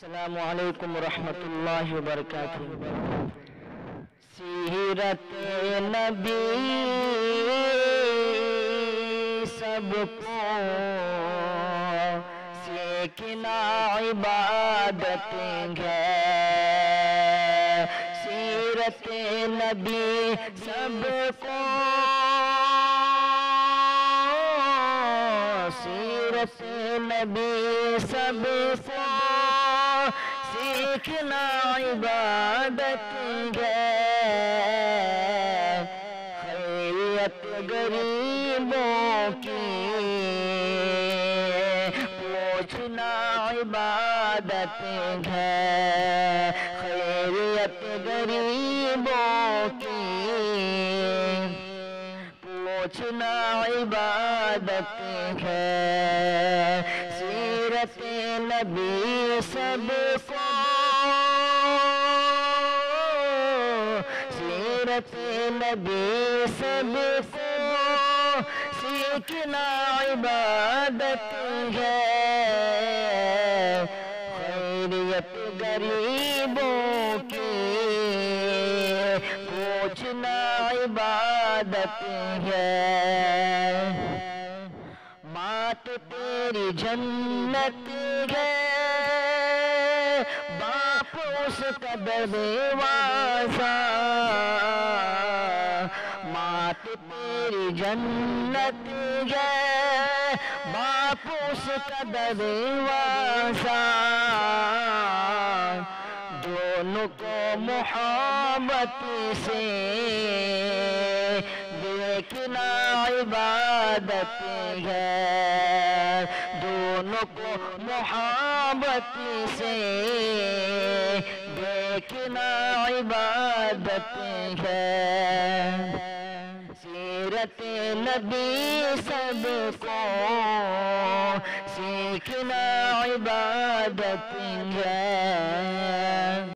السلام علیکم ورحمۃ اللہ وبرکاتہ۔ سیرت نبی سب کو سیکھنا عبادت ہے، سیرت نبی سب کو سیرت نبی سب کو سیکھنا عبادت ہے، خیریت غریبوں کی پوچھنا عبادت ہے، خیریت غریبوں کی پوچھنا عبادت ہے، سیرت نبی سب کو سیرت نبی سب کو سیکھنا عبادت ہے، خیریت غریبوں کی پوچھنا عبادت ہے، ماں تو تیری جنت ہے، باپ اس کا دروازہ، ماں تو تیری جنت ہے، باپ اس کا دروازہ، دونوں کو محبت سے دیکھنا عبادت ہے، دونوں کو محبت سے دیکھنا عبادت ہے، سیرت نبی سب کو سیکھنا عبادت ہے۔